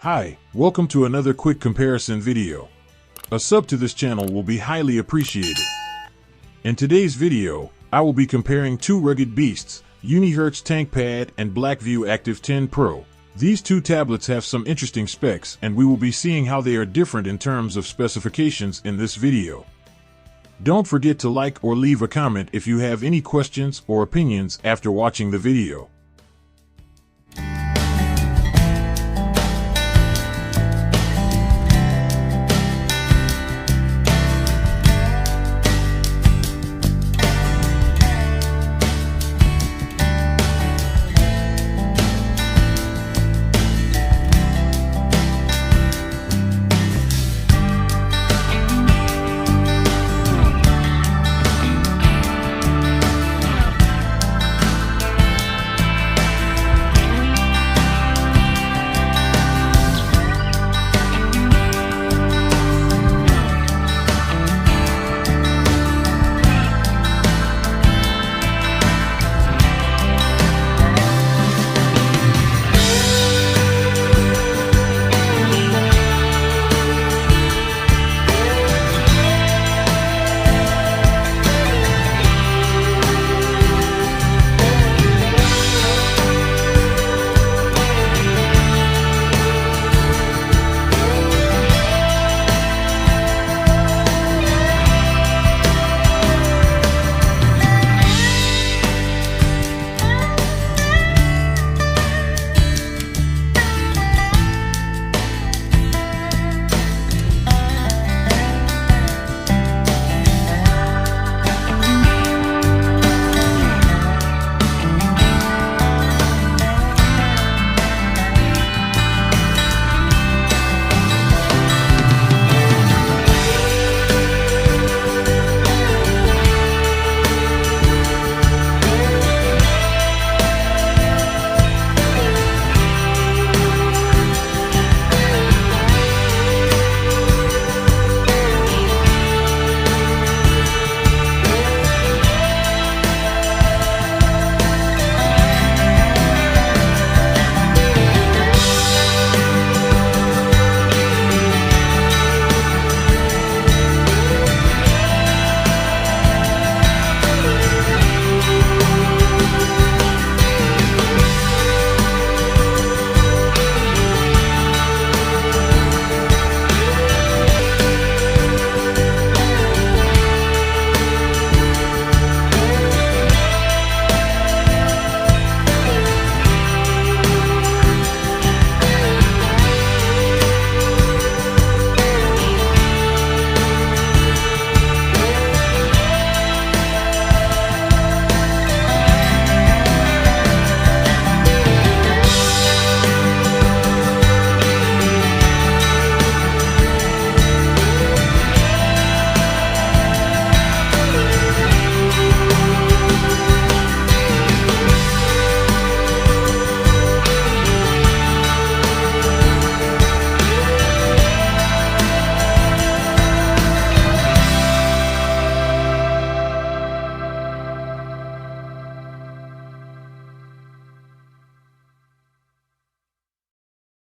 Hi, welcome to another quick comparison video. A sub to this channel will be highly appreciated. In today's video, I will be comparing two rugged beasts, Unihertz ThinkPad and Blackview Active 10 Pro. These two tablets have some interesting specs, and we will be seeing how they are different in terms of specifications in this video. Don't forget to like or leave a comment if you have any questions or opinions after watching the video.